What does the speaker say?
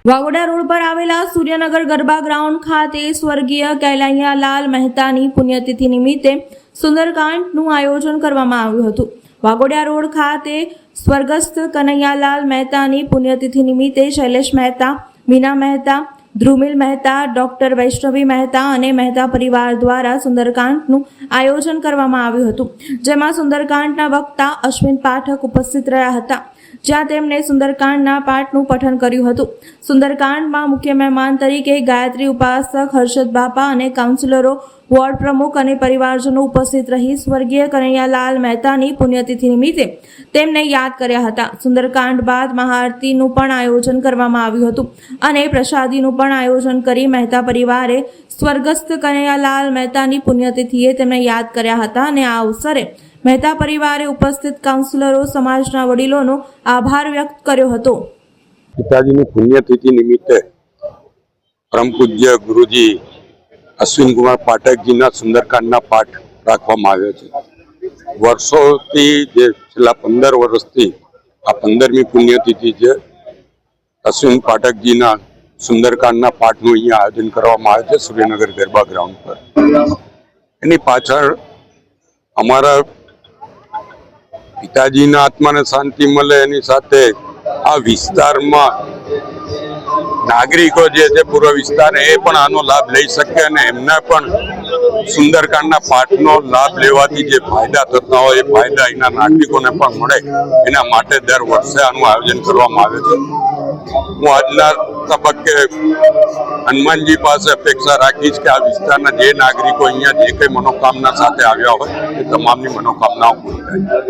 વાગોડા road પર આવેલા Suryanagar garba ground ખાતે સ્વર્ગીય કૈલાયાલાલ મહેતાની પુણ્યતિથિ નિમિત્તે સુંદરકાંડનું આયોજન કરવામાં આવ્યું હતું। વાગોડા રોડ ખાતે સ્વર્ગસ્થ કનૈયાલાલ મહેતાની પુણ્યતિથિ નિમિત્તે શૈલેષ મહેતા, મીના મહેતા, ધ્રુમિલ મહેતા, ડોક્ટર વૈષ્ણવી મહેતા અને મહેતા પરિવાર દ્વારા સુંદરકાંડનું આયોજન કરવામાં આવ્યું હતું, જેમાં સુંદરકાંડના વક્તા અશ્વિન પાઠક ઉપસ્થિત રહ્યા હતા, જ્યાં તેમણે સુંદરકાંડના પાઠનું પઠન કર્યું હતું। સુંદરકાંડમાં મુખ્ય મહેમાન તરીકે ગાયત્રી ઉપાસક, હર્ષદ બાપા અને કાઉન્સિલરો, વોર્ડ પ્રમુખ અને પરિવારજનો ઉપસ્થિત રહી સ્વર્ગીય કનૈયાલાલ મહેતાની પુણ્યતિથિ નિમિત્તે તેમને યાદ કર્યા હતા। સુંદરકાંડ બાદ મહાઆરતીનું પણ આયોજન કરવામાં આવ્યું હતું અને પ્રસાદીનું પણ આયોજન કરી મહેતા પરિવારે સ્વર્ગસ્થ કનૈયાલાલ મહેતાની પુણ્યતિથિએ તેમને યાદ કર્યા હતા અને આ અવસરે મહેતા પરિવારે ઉપસ્થિત કાઉન્સિલરો, સમાજના વડીલોનો આભાર વ્યક્ત કર્યો હતો। પિતાજીની પુણ્યતિથિ નિમિત્તે પરમ પૂજ્ય ગુરુજી અશ્વિન કુમાર પાઠકજીના સુંદરકાંડના પાઠ રાખવામાં આવ્યો છે। વર્ષોથી જે છેલ્લા 15 વર્ષથી આ 15મી પુણ્યતિથિ છે। અશ્વિન પાઠકજીના સુંદરકાંડના પાઠનું અહીંયા આયોજન કરવામાં આવે છે સૂર્યનગર ગરબા ગ્રાઉન્ડ પર। એની પાછળ અમારા પિતાજીના આત્માને શાંતિ મળે એની સાથે આ વિસ્તારમાં નાગરિકો જે છે પૂર્વ વિસ્તાર એ પણ આનો લાભ લઈ શકે અને એમને પણ સુંદરકાંડના પાઠનો લાભ લેવાથી જે ફાયદા થતા હોય એ ફાયદા એના નાગરિકોને પણ મળે એના માટે દર વર્ષે આનું આયોજન કરવામાં આવે છે। હું આજના તબક્કે હનુમાનજી પાસે અપેક્ષા રાખીશ કે આ વિસ્તારના જે નાગરિકો અહીંયા જે કંઈ મનોકામના સાથે આવ્યા હોય એ તમામની મનોકામનાઓ પૂરી થાય।